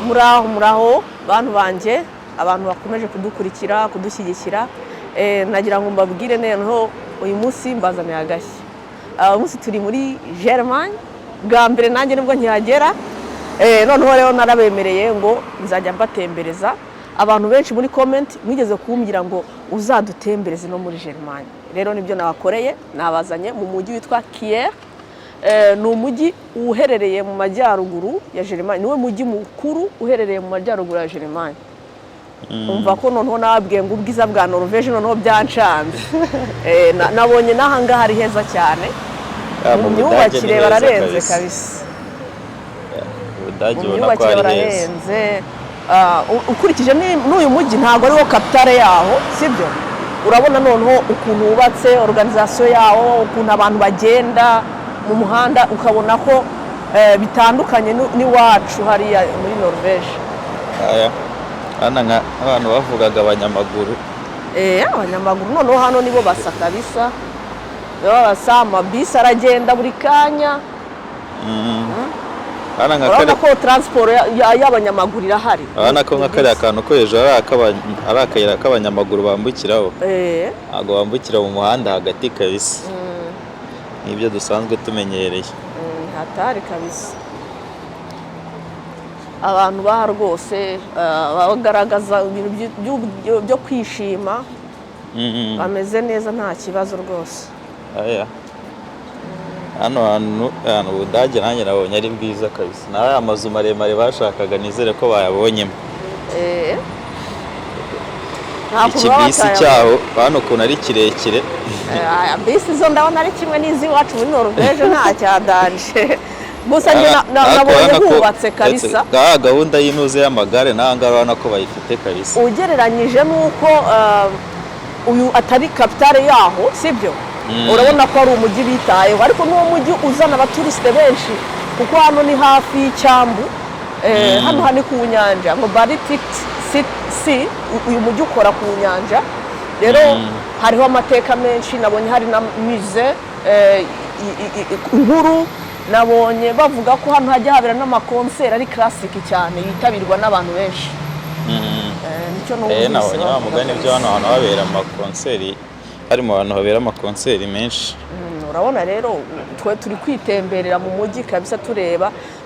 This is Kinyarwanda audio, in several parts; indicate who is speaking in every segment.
Speaker 1: muraho bantu banje abantu bakomeje kudukurikira kudushyigikira nagira ngo mbabwire noneho uyu munsi mbazaniye agashya umunsi turi muri Germagne bwa mbere nanjye nibwo nkihagera noneho rero narabemereye ngo nzajya mbatembereza abantu benshi muri comment mwigeze kumbwira ngo uzadutembereze no muri Germagne rero nibyo nabakoreye nabazanye mu mujyi witwa Kier ni umujyi uherereye mu majyaruguru ya Germagne niwe mujyi mukuru uherereye mu majyaruguru ya Germagne umva ko noneho nababwiye ngo ubwiza bwa Norvège noneho byancanze nabonye n'ahangaha ari heza cyane mu myubakire bararenze kabisa
Speaker 2: Ubudage ubona ko ari heza
Speaker 1: ukurikije n'uyu mujyi ntabwo ariwo kapitale yaho sibyo urabona noneho ukuntu wubatse organisation yawo ukuntu abantu bagenda mu muhanda ukabona ko bitandukanye n'iwacu hariya muri Norvège
Speaker 2: hano abantu bavugaga abanyamaguru
Speaker 1: abanyamaguru noneho hano nibo basa kabisa basa amabisi aragenda buri kanya urabona ko transport y'abanyamaguru irahari
Speaker 2: urabona ko nk'akariya kantu ko hejuru ari akayira k'abanyamaguru bambukiraho ntabwo bambukira mu muhanda hagati kabisa nibyo dusanzwe tumenyereye
Speaker 1: hatari kabisa abantu baha rwose bagaragaza ibintu byo kwishima bameze neza nta kibazo rwose
Speaker 2: hano hantu Ubudage nanjye nabonye ari bwiza kabisa nawe amazu maremare bashakaga nizere ko bayabonyemo iki bisi cyaho hano ukuntu ari kirekire
Speaker 1: bisi zo ndabona ari kimwe n'iz'iwacu muri Norvège nta cyadanje gusa nabonye hubatse kabisa
Speaker 2: gahunda y'intuze y'amagare n'ahangaha urabona ko bayifite kabisa
Speaker 1: ugereranyije n'uko uyu atari kapitale yaho sibyo urabona ko ari umujyi bitayeho ariko n'uwo mujyi uzana abaturisite benshi kuko hano ni hafi y'icyambu hano hani ku nyanja ngo Baltic Sea uyu mujyi ukora ku nyanja rero hariho amateka menshi nabonye hari na musée inkuru nabonye bavuga ko hano hajya habera n'amakonseri ari classic cyane yitabirwa n'abantu benshi nicyo n'ubwiza
Speaker 2: nabonye bamugane byo hano hantu habera amakonseri hari mu bantu habera amakonseri menshi
Speaker 1: urabona rero twe turi kwitemberera mu mujyi kabisa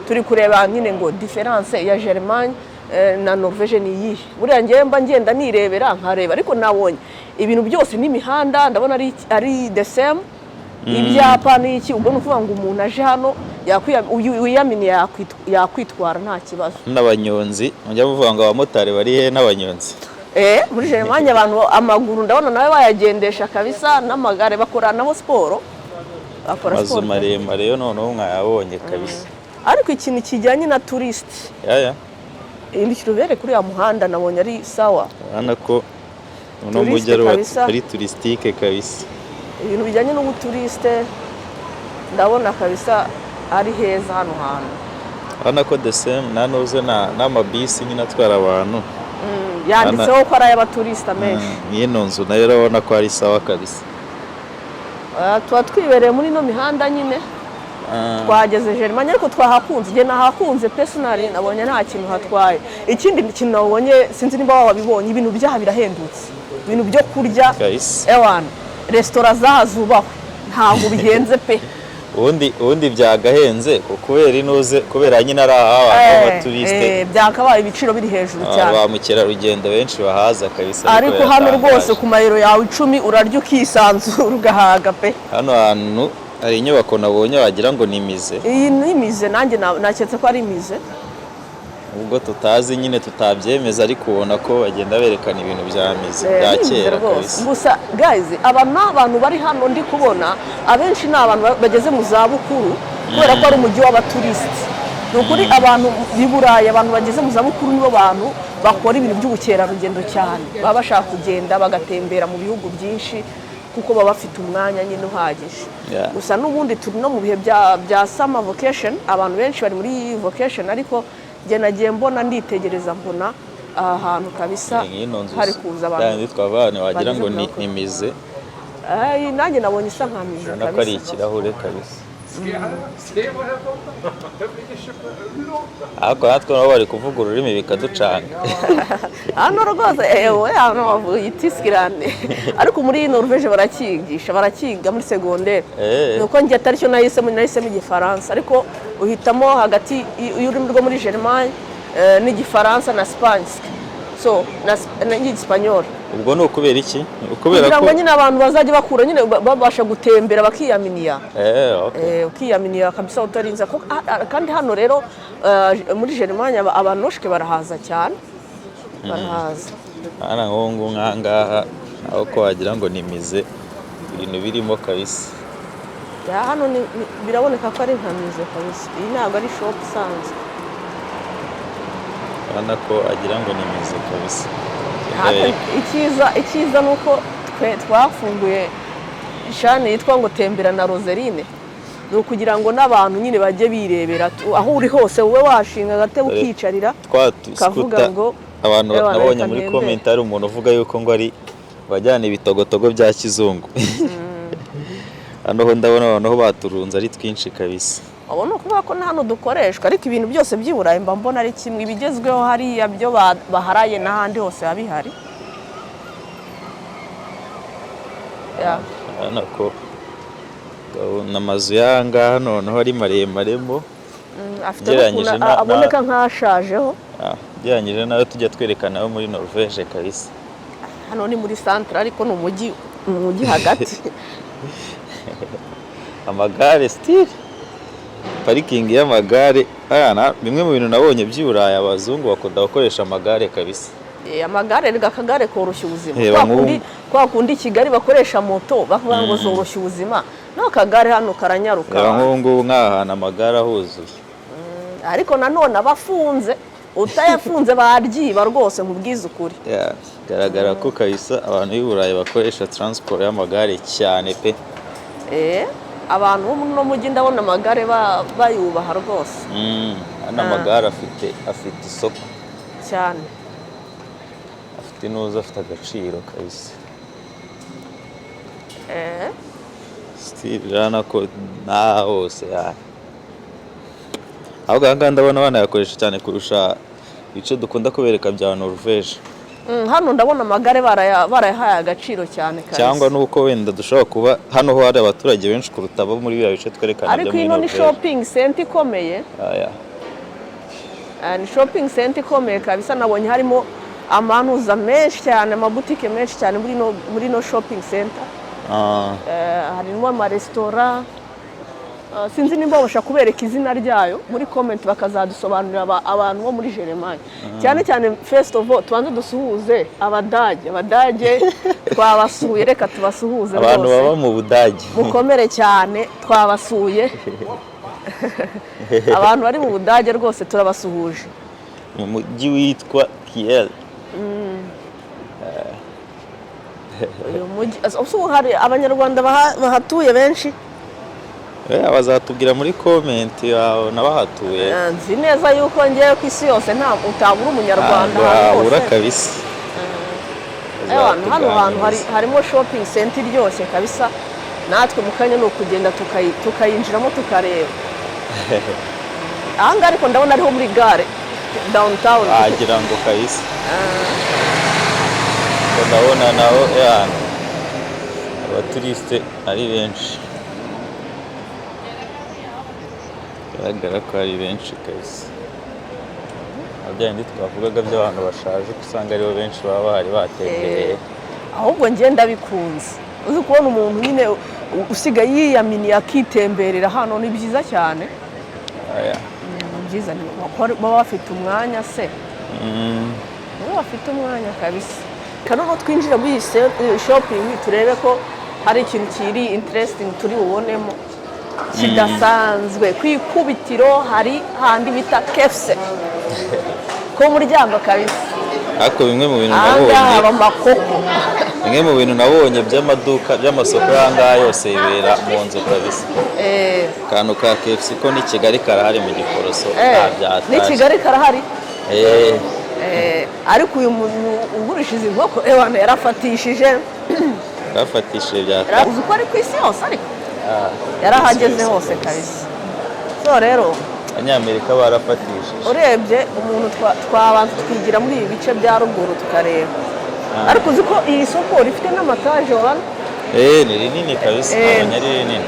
Speaker 1: turi kureba nyine ngo difference ya Germagne na Norvège ni yihe buriya ngiye mba ngenda nirebera nkareba ariko nabonye ibintu byose n'imihanda ndabona ari the same ibyapa n'iki ubwo nukuvuga ngo umuntu aje hano wiyaminiye yakwitwara nta kibazo
Speaker 2: n'abanyonzi mujya muvuga ngo abamotari bari he n'abanyonzi
Speaker 1: muri Germagne abantu amaguru ndabona nawe bayagendesha kabisa n'amagare bakora nabo siporo
Speaker 2: amazu maremare yo noneho mwayabonye kabisa
Speaker 1: ariko ikintu kijyanye na tourist ibiciro bere kuri ya muhanda nabonye ari sawa
Speaker 2: urabona ko uno mujyi ari touristique kabisa
Speaker 1: ibintu bijyanye n'ubuturiste ndabona kabisa ari heza hano hantu
Speaker 2: urabona ko the same nanuze n'amabisi nyine atwara abantu
Speaker 1: yanditseho ko ari ay'abaturista menshi
Speaker 2: n'ino nzu nayo urabona ko ari sawa kabisa
Speaker 1: tuba twibereye muri ino mihanda nyine twageze Germagne ariko twahakunze igihe nahakunze personally nabonye nta kintu hatwaye ikindi kintu nabonye sinzi niba wabibonye ibintu byaha birahendutse ibintu byo kurya ewana restaurant zahazubahwe ntabwo bihenze pe
Speaker 2: ubundi byagahenze kubera inuze kubera nyine ari abantu b'abaturiste
Speaker 1: byakabaye ibiciro biri hejuru cyane
Speaker 2: ba mukerarugendo benshi bahaza kabisa
Speaker 1: ariko hano rwose ku mayero yawe 10 urarya ukisanzura ugahaga pe
Speaker 2: hano hantu hari inyubako nabonye wagira ngo ni mize
Speaker 1: iyi ni mize nanjye naketse ko ari mize
Speaker 2: ubwo tutazi nyine tutabyemeza ariko ubona ko bagenda berekana ibintu bya mize bya kera kabisa
Speaker 1: gusa guys abantu bari hano ndi kubona abenshi ni abantu bageze mu za bukuru kubera ko ari umujyi w'abaturiste nukuri abantu b'Iburayi abantu bageze mu za bukuru nibo bantu bakora ibintu by'ubukerarugendo cyane baba bashaka kugenda bagatembera mu bihugu byinshi kuko baba bafite umwanya nyine uhagije gusa n'ubundi turi no mu bihe bya summer vacation abantu benshi bari muri vacation ariko je nagiye mbona nditegereza mbona ahantu kabisa hari kuza
Speaker 2: abantu twabane wagira ngo ni mize
Speaker 1: nanjye nabonye isa nka mize
Speaker 2: kabisa nako ari ikirahure kabisa ariko natwe nabo bari kuvuga ururimi bikaducanga.
Speaker 1: hano rwose hano bavuga itisikirane ariko muri Norvège barakiga muri segonderi. nuko njye atari cyo nahisemo igifaransa, ariko uhitamo hagati y'ururimi rwo muri Germagne n'igifaransa na Spanish, so n'Igisipanyol.
Speaker 2: Ubwo ni ukubera iki?
Speaker 1: Kugira ngo nyine abantu bazajya bakura nyine babasha gutembera bakiyaminiya. Ukiyaminiya kabisa utarinze. Kandi hano rero muri Germagne abantu noshke barahaza cyane. Barahaza.
Speaker 2: Hano ngongo nkangaha aho ko wagira ngo nimize ibintu birimo kabisa.
Speaker 1: Ya hano biraboneka ko ari nkamize kabisa. Iyi ntabwo ari shop isanzwe.
Speaker 2: Hano ko agira ngo nimize kabisa.
Speaker 1: Icyiza ni uko twafunguye ishani yitwa ngo tembera na Roseline, ni ukugira ngo n'abantu nyine bajye birebera aho uri hose, wowe washinga agatebe ukicarira kavuga ngo
Speaker 2: abantu nabonye muri komentari umuntu uvuga yuko ngo ari bajyana ibitogotogo bya kizungu. Hano ho ndabona abantu baturunze ari twinshi kabisa.
Speaker 1: Abona kuvuga ko hano dukoreshwa, ariko ibintu byose by'Iburayi mba mbona ari kimwe, ibigezweho hariya byo baharaye n'ahandi hose babihari.
Speaker 2: Hano ko n'amazu y'ahangaha noneho ari maremaremo,
Speaker 1: aboneka nk'ashajeho
Speaker 2: ugereranyije nayo tujya twerekana aho muri Norvège kabisa.
Speaker 1: Hano ni muri centre ariko ni umujyi hagati.
Speaker 2: Amagare style parikingi y'amagare, bimwe mu bintu nabonye by'Iburayi abazungu bakunda gukoresha amagare kabisa.
Speaker 1: Amagare ni akagare koroshya ubuzima. Kwa kundi Kigali bakoresha moto bavuga ngo zoroshya ubuzima, no kagare hano karanyaruka.
Speaker 2: Nk'ubu nk'ahantu amagare ahuzuye.
Speaker 1: Ariko nanone abafunze utayafunze baryiba rwose nkubwiza ukuri.
Speaker 2: Garagara ko kabisa abantu b'Iburayi bakoresha transport y'amagare cyane pe.
Speaker 1: Abantu bo no mujyi ndabona amagare bayubaha rwose.
Speaker 2: Hano amagare afite isoko
Speaker 1: cyane,
Speaker 2: afite inuza, afite agaciro kabisa. Steve rana ko na hose ahubwo aha ndabona banayakoresha cyane kurusha ibice dukunda kubereka bya Norvège.
Speaker 1: Hano ndabona amagare barayahaye agaciro cyane kabisa.
Speaker 2: Cyangwa nuko wenda dushobora kuba hano ho hari abaturage benshi kuruta abo muri bya bice twerekana byo muri Norvège.
Speaker 1: Ariko ino ni shopping center ikomeye. Ni shopping center ikomeye kabisa, nabonye harimo amanuza menshi cyane, amabutike menshi cyane muri no shopping center. Harimo amaresitora, sinzi nimba babasha kubereka izina ryayo muri comment bakazadusobanurira abantu bo muri Germagne. Cyane first of all tubanze dusuhuze abadage twabasuye, reka tubasuhuze rwose.
Speaker 2: Abantu baba mu Budage
Speaker 1: mukomere cyane, twabasuye. Abantu bari mu Budage rwose turabasuhuje.
Speaker 2: Mu mujyi witwa Kiel.
Speaker 1: Uyu mujyi hari abanyarwanda bahatuye benshi.
Speaker 2: Bazatubwira muri comment yawe nabahatuye.
Speaker 1: Nzi neza yuko ngiye ku isi yose nta utabura umunyarwanda
Speaker 2: hano kabisa.
Speaker 1: Hano hantu harimo shopping center iryoshye kabisa, natwe mu kanya no kugenda tukayinjiramo tukareba. Ahanga ariko ndabona ariho muri gare downtown.
Speaker 2: Agira ngo kabisa. Ndabona naho abaturiste ari benshi. Bigaragara ko ari benshi kabisa. Abajyanye twavugaga by'abantu bashaje usanga aribo benshi baba bahari batembereye.
Speaker 1: Ahubwo ngenda bikunze. Uzi kubona umuntu nyine usigaye yiyaminiye akitemberera hano ni byiza cyane. Byiza, baba bafite umwanya se. Baba bafite umwanya kabisa. Kano twinjira muri shopping turebe ko hari ikintu kiri interesting turi bubonemo kidasanzwe. Kwikubitiro hari handi bita KFC ko muryango kabisa.
Speaker 2: Ariko bimwe mu bintu nabonye bimwe mu bintu nabonye by'amaduka by'amasoko y'ahangaha yose ibera mu nzu kabisa. Kantu ka KFC ko ni Kigali karahari mu Giporoso
Speaker 1: ni Kigali karahari. Ariko uyu muntu ugurishije inkoko yarafatishije
Speaker 2: bya
Speaker 1: uzi ko ari ku isi yose ariko yarahageze hose kabisa. So rero
Speaker 2: abanyamerika barafatishije,
Speaker 1: urebye umuntu twabanza twigira muri ibi bice bya ruguru tukareba, ariko uzi ko iri soko rifite n'amataje urabona.
Speaker 2: ni rinini kabisa, nabonye ari rinini,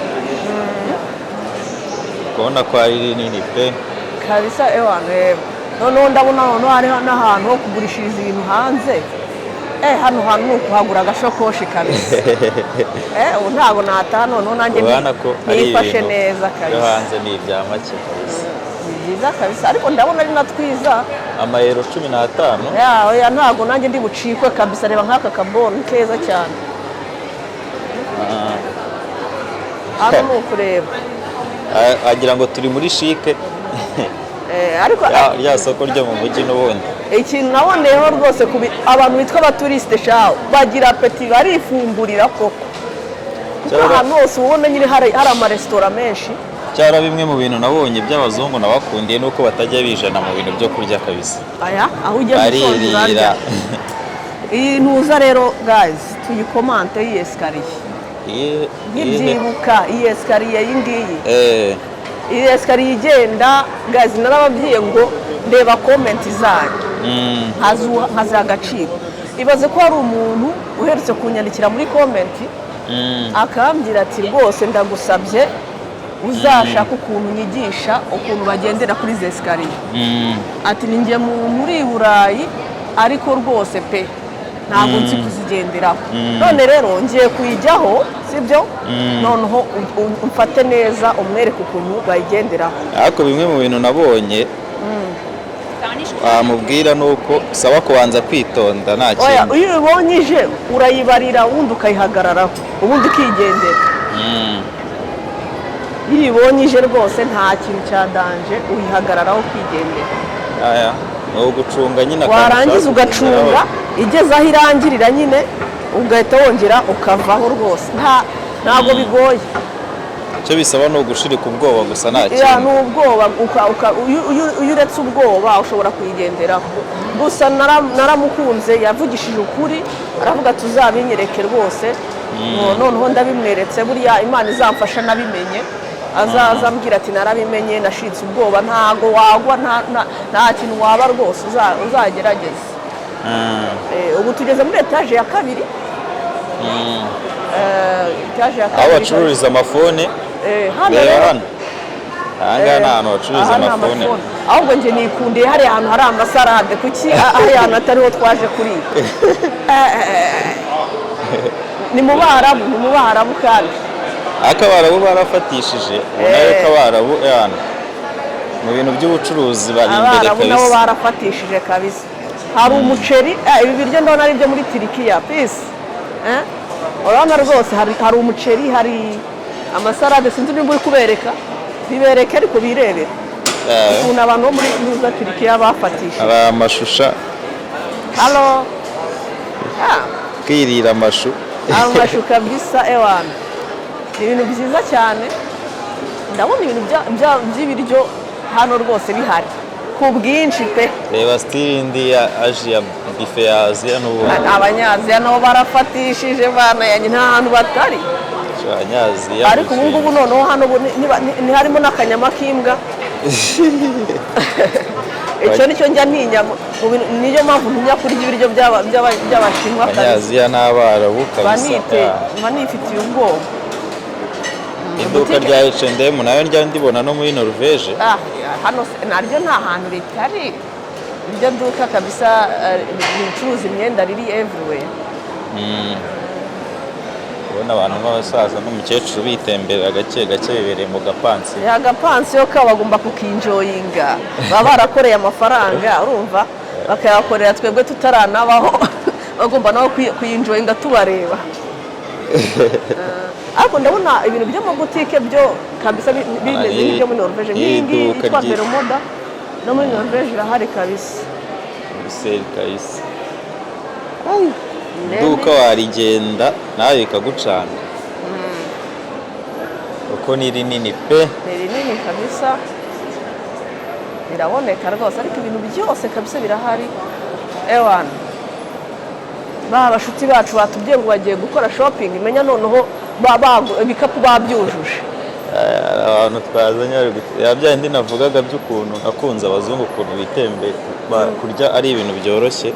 Speaker 2: kubona ko ari rinini pe
Speaker 1: kabisa. Noneho ndabona hari n'ahantu ho kugurishiriza ibintu hanze. Hano hantu ni ukuhagura agashakoshi kabisa. Ubu ntabwo nataha, noneho nanjye nifashe neza kabisa.
Speaker 2: hanze ni ibya make kabisa,
Speaker 1: ni byiza kabisa, ariko ndabona ari na twiza.
Speaker 2: amayero 15.
Speaker 1: Ntabwo nanjye ndi bucikwe kabisa. Reba nk'aka kaboro ni keza cyane. hano ni ukureba,
Speaker 2: agira ngo turi muri shike.
Speaker 1: ariko
Speaker 2: rya soko ryo mu mujyi n'ubundi
Speaker 1: ikintu naboneyeho rwose abantu bitwa abaturisite shaho bagira apeti, barifungurira koko, kuko ahantu hose ubona nyine hari amaresitora menshi.
Speaker 2: cyara bimwe mu bintu nabonye by'abazungu nabakundiye nuko batajya bijana mu bintu byo kurya kabisa.
Speaker 1: Aho ujya
Speaker 2: baririra.
Speaker 1: Iyi ntuza rero guys, tuyikomante iyi esikariye. Nkibyibuka iyi esikariye iyi ngiyi. Iyi esikariye igenda guys, narababwiye ngo ndeba komenti zanyu nkaziha agaciro. Ibaze ko hari umuntu uherutse kunyandikira muri komenti akambwira ati rwose ndagusabye uzashaka ukuntu nyigisha ukuntu bagendera kuri izi esikariye. Ati ni njye muntu uri i Burayi ariko rwose pe ntabwo nzi kuzigenderaho. None rero ngiye kuyijyaho, sibyo? Noneho umfate neza umwereke ukuntu bayigenderaho.
Speaker 2: ariko bimwe mu bintu nabonye wamubwira nuko usaba kubanza kwitonda nta kintu.
Speaker 1: Iyo ubonye ije urayibarira ubundi ukayihagararaho ubundi ukigendera. Iyo ubonye ije rwose nta kintu cya danje uyihagararaho ukigendera.
Speaker 2: ni ugucunga nyine,
Speaker 1: warangiza ugacunga igeze aho irangirira nyine ugahita wongera ukavaho rwose. Ntabwo bigoye.
Speaker 2: icyo bisaba ni ugushirika ubwoba gusa nta kintu.
Speaker 1: Ni ubwoba, iyo uretse ubwoba ushobora kuyigenderaho. Gusa naramukunze, yavugishije ukuri, aravuga tuzabinyereke rwose. Noneho ndabimweretse, buriya Imana izamfasha nabimenye, azaza ambwira ati narabimenye nashitse ubwoba. Ntago wagwa, nta kintu waba rwose, uzagerageze. Ubu tugeze muri etaje ya kabiri.
Speaker 2: aho bacururiza amafone. reba hano, ahangaha ni ahantu bacururiza amafone.
Speaker 1: ahubwo njye nikundiye hariya ahantu hari amasarade, kuki hariya hantu atariho twaje kurira. ni mu Barabu kandi
Speaker 2: Abarabu barafatishije, ubona yuko Abarabu mu bintu by'ubucuruzi bari imbere kabisa.
Speaker 1: Abarabu nabo barafatishije kabisa. Hari umuceri, ibi biryo ndabona ari byo muri Turikiya pisi. Urabona rwose hari umuceri, hari amasarade, sinzi niba uri kubereka, bibereke ariko birebera ukuntu abantu bo muri Turikiya bafatishije.
Speaker 2: Aba amashusha.
Speaker 1: Halo.
Speaker 2: Kwirira amashu.
Speaker 1: Amashu kabisa ewana. Ni ibintu byiza cyane. Ndabona ibintu by'ibiryo hano rwose bihari ku bwinshi pe.
Speaker 2: Reba stirindi ya Asia, bife ya Asia n'ubundi.
Speaker 1: Abanyaziya nabo barafatishije bana yanjye nta hantu batari.
Speaker 2: Abanyaziya.
Speaker 1: Ariko ubu ngubu noneho hano ntiharimo n'akanyama k'imbwa. Icyo nicyo njya ntinya, niyo mpamvu ntinya kurya ibiryo by'Abashinwa.
Speaker 2: Abanyaziya n'Abarabu kabisa.
Speaker 1: Banifitiye ubwoba.
Speaker 2: Iduka rya H&M nayo njya ndibona no muri Norvège.
Speaker 1: Hano naryo nta hantu ritari. Iryo duka kabisa ricuruza imyenda riri everywhere.
Speaker 2: Ubona abantu b'abasaza n'umukecuru bitemberera gake bibereye mu gapansi.
Speaker 1: Agapansi yo bagomba kukinjoyinga, baba barakoreye amafaranga urumva, bakayakorera twebwe tutaranabaho, bagomba nabo kuyinjoyinga tubareba. Ariko ndabona ibintu byo mu butike byo kabisa bimeze nk'ibyo muri Norvège. Nk'ingi yitwa Beromoda no muri Norvège irahari kabisa.
Speaker 2: Seri kabisa. Iduka warigenda nawe bikagucanga. Uko ni rinini pe.
Speaker 1: Ni rinini kabisa. Biraboneka rwose, ariko ibintu byose kabisa birahari. Ewana. Bashuti bacu batubwiye ngo bagiye gukora shopping, imenya noneho ibikapu babyujuje.
Speaker 2: Abantu twazanye bya bindi navugaga by'ukuntu nakunze abazungu ukuntu bitembera kurya ari ibintu byoroshye.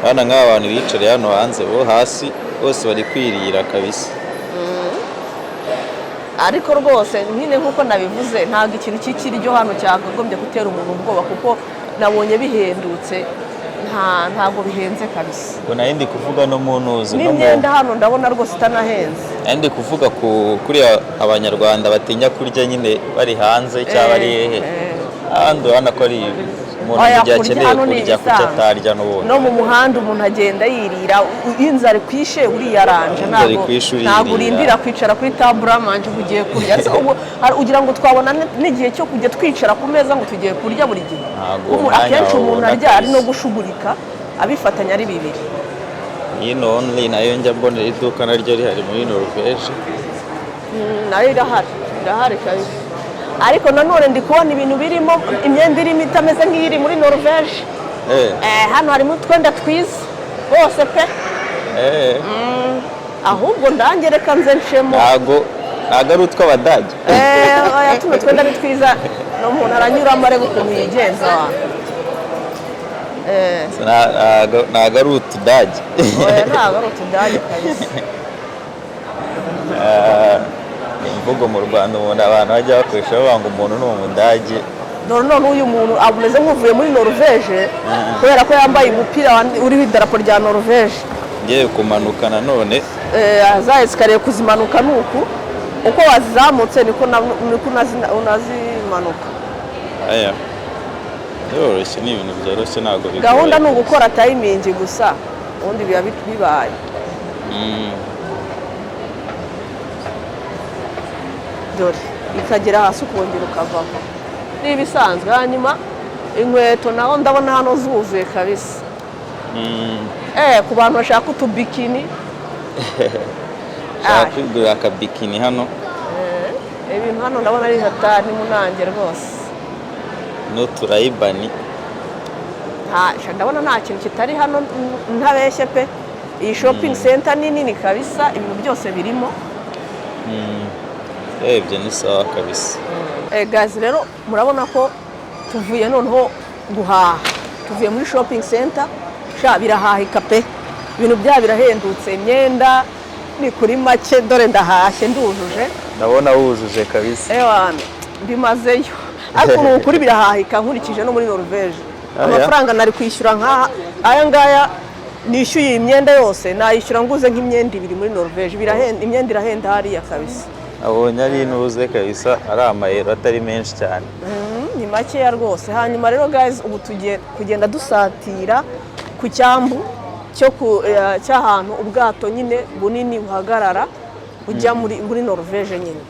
Speaker 2: Hano nk'aba bantu bicaye hano hanze bo hasi bose bari kwirira kabisa.
Speaker 1: Ariko rwose nyine nk'uko nabivuze ntabwo ikintu cy'ikiryo hano cyakagombye gutera umuntu ubwoba kuko nabonye bihendutse ntabwo bihenze kabisa.
Speaker 2: Ngo nayo ndi kuvuga no mu ntuzi
Speaker 1: n'imyenda hano ndabona rwose itanahenze.
Speaker 2: Ndi kuvuga kuri abanyarwanda batinya kurya nyine bari hanze cyangwa ari hehe ahandi urabona ko ari umuntu igihe akeneye kurya kucyo atarya n'ubundi.
Speaker 1: No mu muhanda umuntu agenda yirira inzara ikwishe uriya aranje ntabwo urindira kwicara kuri tabura manje ugiye kurya. Ugira ngo twabona n'igihe cyo kujya twicara ku meza ngo tugiye kurya buri gihe. Akenshi umuntu arya ari no gushugurika abifatanya ari bibiri.
Speaker 2: Hino online nayo njya mbonera iduka naryo rihari muri Norvège.
Speaker 1: Nayo irahari kabisa. Ariko nanone ndi kubona ibintu birimo imyenda irimo itameze nk'iri muri Norvège. Hano harimo utwenda twiza bose pe. Ahubwo ndangereka nze nshemo.
Speaker 2: Ntago ari utw'Abadage.
Speaker 1: Tuno twenda ni twiza n'umuntu aranyuramo areba ukuntu yigenza abantu.
Speaker 2: Ntago ari utudage.
Speaker 1: Ntago ari utudage kabisa.
Speaker 2: Imvugo mu Rwanda umuntu abantu bajya bakoresha bavuga ngo umuntu ni umudage.
Speaker 1: None uyu muntu ameze nk'uvuye muri Norvège kubera ko yambaye umupira uriho idarapo rya Norvège.
Speaker 2: Ngiye kumanuka nanone.
Speaker 1: Za esikariye kuzimanuka nuko uko wazamutse niko unazimanuka.
Speaker 2: Yoroshye ni ibintu byoroshye ntabwo bigoye.
Speaker 1: Gahunda ni ugukora timing gusa ubundi biba bibaye. Dore ikagera hasi ukongera ukavamo n'ibisanzwe. Hanyuma inkweto naho ndabona hano zuzuye kabisa. Ku bantu bashaka utubikini
Speaker 2: kwigurira akabikini hano.
Speaker 1: Ibintu hano ndabona ari hatari munange rwose.
Speaker 2: N'uturayibani
Speaker 1: ndabona nta kintu kitari hano ntabeshye pe. Iyi shopping center ni nini kabisa, ibintu byose birimo.
Speaker 2: Ibyo ni sawa kabisa.
Speaker 1: Guys rero murabona ko tuvuye noneho guhaha. Tuvuye muri shopping center birahahika pe. Ibintu bya birahendutse, imyenda ni kuri make. Dore ndahashye ndujuje.
Speaker 2: Ndabona wujuje kabisa.
Speaker 1: Ndimazeyo. Ariko ukuri birahahika nkurikije no muri Norvège. Amafaranga nari kwishyura nka aya ngaya nishyuye imyenda yose nayishyura nguze nk'imyenda ibiri muri Norvège. Birahenda, imyenda irahenda hariya kabisa.
Speaker 2: Abonye ari inuze kabisa, ari amayero atari menshi cyane.
Speaker 1: Ni makeya rwose. Hanyuma rero guys ubu tugiye kugenda dusatira ku cyambu cy'ahantu ubwato nyine bunini buhagarara ujya muri Norvège nyine.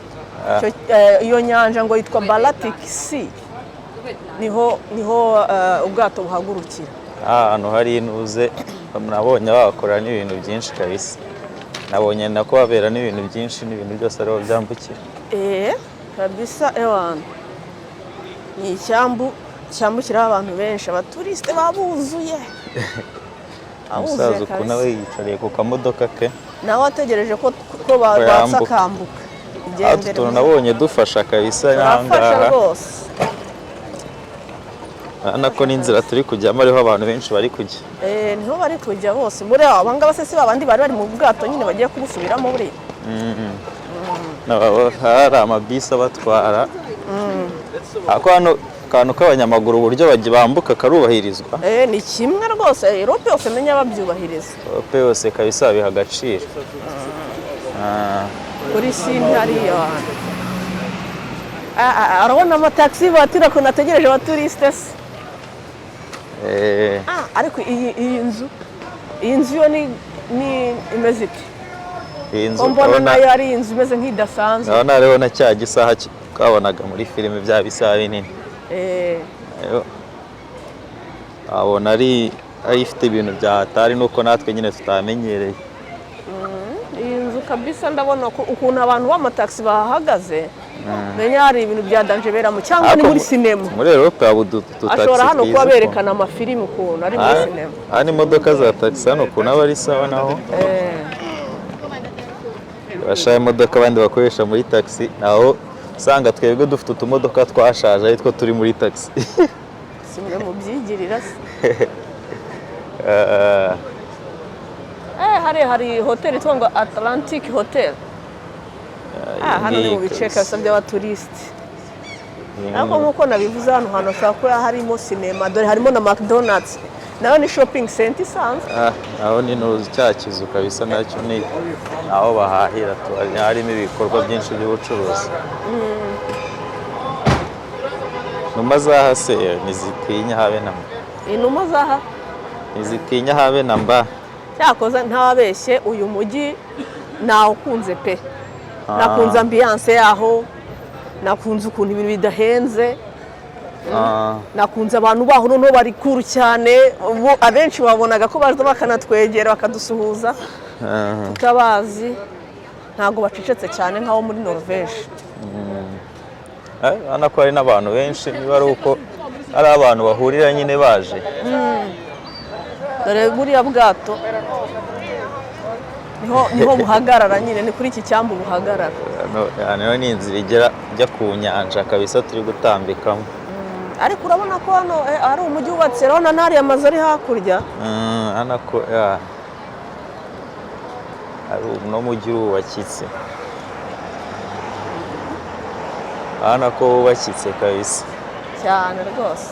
Speaker 1: Iyo nyanja ngo yitwa Baltic Sea. Niho ubwato buhagurukira.
Speaker 2: Ahantu hari inuze nabonye bakora n'ibintu byinshi kabisa. Nabonye nako babera n'ibintu byinshi n'ibintu byose ariho byambukira.
Speaker 1: Kabisa ni icyambu cyambukiraho abantu benshi, abaturiste babuzuye.
Speaker 2: Umusaza ukuntu we yicariye ku kamodoka ke
Speaker 1: nawe ategereje ko batsa akambuka.
Speaker 2: Utuntu nabonye dufasha kabisa
Speaker 1: nyangaha.
Speaker 2: Nako n'inzira turi kujyamo ariho abantu benshi bari kujya.
Speaker 1: Niho bari kujya bose. Muri aba ngaba se si babandi bari mu bwato nyine bagiye kubusubiramo buri.
Speaker 2: Hari amabisi abatwara. Ako hano kantu k'abanyamaguru uburyo bambuka karubahirizwa.
Speaker 1: Ni kimwe rwose. Europe yose menya babyubahiriza.
Speaker 2: Europe yose kabisa biha agaciro.
Speaker 1: Kuri sini hariya. Arabona amataxi batira ko nategereje abaturiste se. Ariko iyi nzu yo ni imeze iti.
Speaker 2: Iyi nzu
Speaker 1: mbona nayo ari inzu imeze nk'idasanzwe.
Speaker 2: Ndabona rero na cya gisaha kabonaga muri filime bya bisaha binini. Abona ari ifite ibintu bya hatari nuko natwe nyine tutamenyereye.
Speaker 1: Iyi nzu kabisa ndabona ukuntu abantu b'amataxi bahagaze. Menya hari ibintu bya danje beramo cyangwa ni muri sinema.
Speaker 2: Muri Europe abo dutaxi.
Speaker 1: Ashobora hano kuba berekana amafilime ukuntu ari muri sinema.
Speaker 2: Hari imodoka za taxi hano ukuntu aba ari sawa naho. bashaka imodoka abandi bakoresha muri taxi, naho usanga twebwe dufite utumodoka twashaje aritwo turi muri taxi.
Speaker 1: si mwe mubyigirira se. hari hoteli yitwa ngo Atlantic Hotel. Hano ni mu bice kabisa by'abaturisiti. Ariko nk'uko nabivuze hano hantu hashobora kuba harimo sinema, dore harimo na McDonald's, nayo ni shopping center isanzwe.
Speaker 2: Aho ni cya kizu kabisa, nacyo ni aho bahahira, harimo ibikorwa byinshi by'ubucuruzi. Inuma zaha se ntizitinya habe na mba.
Speaker 1: Inuma zaha
Speaker 2: ntizitinya habe na mba.
Speaker 1: Cyakoze ntababeshye, uyu mujyi nawukunze pe. Nakunze ambiance yaho, nakunze ukuntu ibintu bidahenze, nakunze abantu baho noneho bari kuru cyane, abenshi babonaga ko baza bakanatwegera bakadusuhuza tutabazi, ntabwo bacecetse cyane nk'abo muri Norvège.
Speaker 2: Urabona ko hari n'abantu benshi, niba ari uko ari abantu bahurira nyine baje.
Speaker 1: Dore buriya bwato niho buhagarara nyine, ni kuri iki cyambu buhagarara.
Speaker 2: Hano ni inzira ijya ku nyanja kabisa turi gutambikamo.
Speaker 1: Ariko urabona ko hano ari umujyi wubatse, urabona n'ariya amazu ari hakurya.
Speaker 2: Hano ko ari uno mujyi wubakitse, hano ko wubakitse kabisa
Speaker 1: cyane rwose.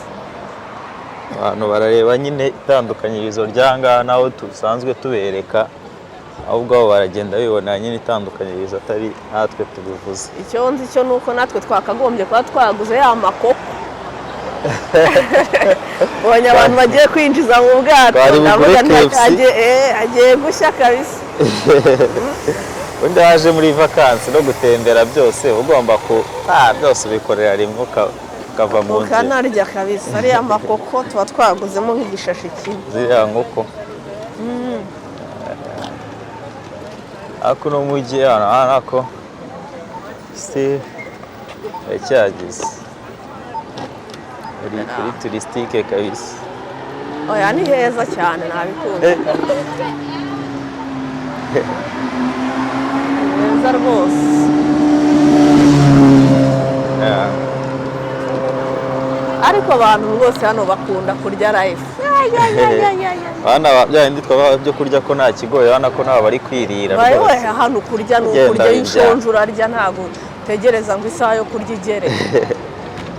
Speaker 2: Abantu barareba nyine itandukanyirizo ry'ahangaha naho dusanzwe tubereka, ahubwo abo baragenda bibona nyine itandukanyirizo atari natwe tubivuze.
Speaker 1: Icyo nzi cyo ni uko natwe twakagombye kuba twaguze ya makoko. Ubonye abantu bagiye kwinjiza mu bwato, agiye gushya kabisa.
Speaker 2: Undi waje muri vakansi no gutembera byose ugomba byose ubikorera rimwe ukava mu nzira.
Speaker 1: Ukanarya kabisa, ariya makoko tuba twaguzemo nk'igishashi kimwe.
Speaker 2: Ziriya nkoko. Ako no mujyi hano ko cyagize kuri turisitike kabisa.
Speaker 1: Oya ni heza cyane, nabikunda. Heza rwose. Ariko abantu rwose hano bakunda kurya life.
Speaker 2: Bana byandi twaba byo kurya ko nta kigoye, bana ko nabo bari kwirira
Speaker 1: rwose. Hano kurya no kurya y'ishonje urarya, ntago tegereza ngo isaha yo kurya igere.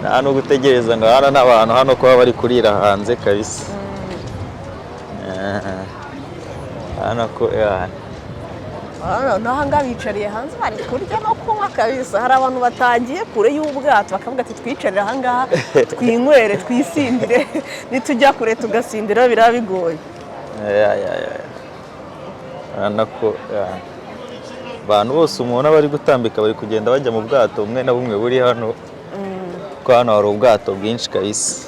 Speaker 2: Nta no gutegereza ngo hano n'abantu hano ko bari kurira hanze kabisa. Hano ko
Speaker 1: n'ahangaha bicariye hanze bari kurya no kunywa kabisa. Hari abantu batagiye kure y'ubwato bakavuga ati twicarire ahangaha twinywere twisindire, nitujya kure tugasindira biraba bigoye.
Speaker 2: Hano ko abantu bose umuntu bari gutambika bari kugenda bajya mu bwato bumwe na bumwe buri hano, ko hano hari ubwato bwinshi kabisa.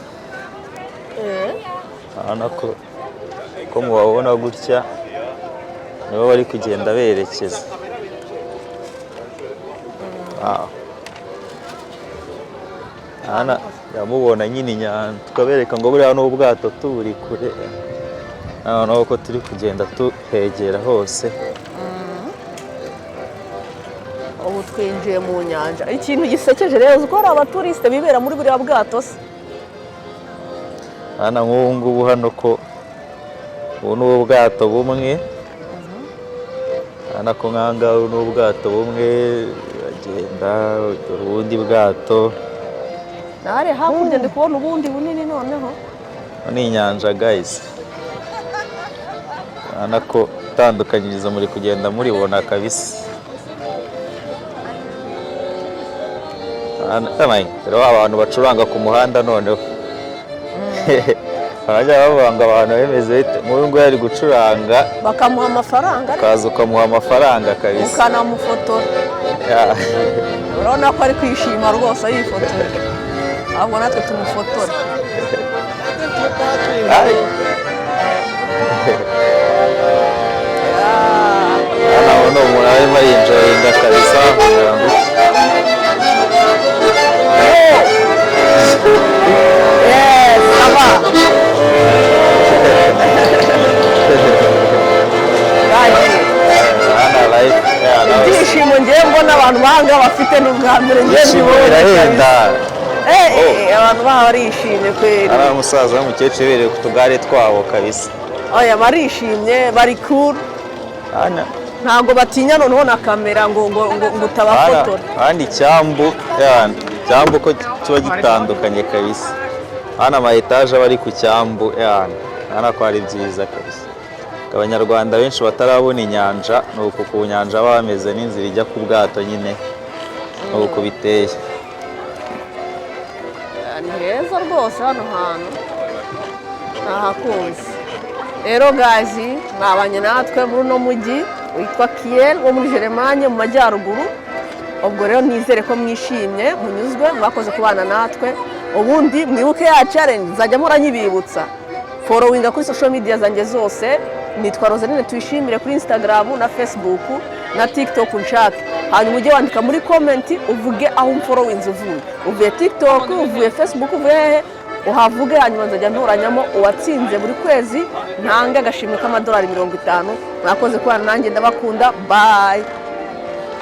Speaker 2: Hano ko mubabona gutya nibo bari kugenda berekeza. Hano yamubona nyine inyanja, tukabereka ngo buriya n'ubwato tuburi kure, noneho ko turi kugenda tuhegera hose.
Speaker 1: Ubu twinjiye mu nyanja. Ikintu gisekeje rero uko ari abaturisite bibera muri buriya bwato se.
Speaker 2: Hano nk'ubu ngubu hano ko ubu ni ubwato bumwe, hano ko nk'ahangaha ni ubwato bumwe, bagenda ubundi bwato.
Speaker 1: Nahari hakurya ndi kubona ubundi bunini noneho.
Speaker 2: Ni inyanja guys. Hano ko itandukanyirizo muri kugenda muribona kabisa. Rero abantu bacuranga ku muhanda noneho. Barajya bavuga ngo abantu bemeze bite, nk'uyu nguyu ari gucuranga
Speaker 1: bakamuha amafaranga,
Speaker 2: ukaza ukamuha amafaranga kabisa,
Speaker 1: ukanamufotora. Urabona ko ari kwishima rwose yifotora, ahubwo natwe tumufotora.
Speaker 2: Hano ni umuntu arimo yinjoyinga kabisa.
Speaker 1: Ibyishimo abantu bahanga bafite n'ubwa mbere
Speaker 2: birahenda
Speaker 1: abantu baha barishimye kweri
Speaker 2: ari umusaza n'umukecuru bereye ku tugare twabo kabisa
Speaker 1: oya barishimye bari cool ntabwo batinya noneho na kamera ngo utabafotora
Speaker 2: kandi icyambu ko kiba gitandukanye kabisa hano ama etaje aba ari ku cyambu hano ko ari byiza kabisa abanyarwanda benshi batarabona inyanja ni uku ku nyanja baba bameze n'inzira ijya ku bwato nyine ni uku biteye
Speaker 1: ni heza rwose hano hantu nahakunze rero gazi mwabanye natwe muri uno mujyi witwa Kiel wo muri Germany mu majyaruguru ubwo rero nizere ko mwishimye munyuzwe mwakoze kubana natwe ubundi mwibuke ya challenge nzajya muranyibibutsa followinga kuri social media zanjye zose nitwa Roseline Tuyishimire kuri Instagram na Facebook na TikTok nshaka hanyuma ujye wandika muri comment uvuge aho umfollowinze uvuye TikTok uvuye Facebook uvuye uhavuge hanyuma nzajya ntoranyamo uwatsinze buri kwezi ntange agashimwe k'amadolari 50 mwakoze kubana nanjye ndabakunda bye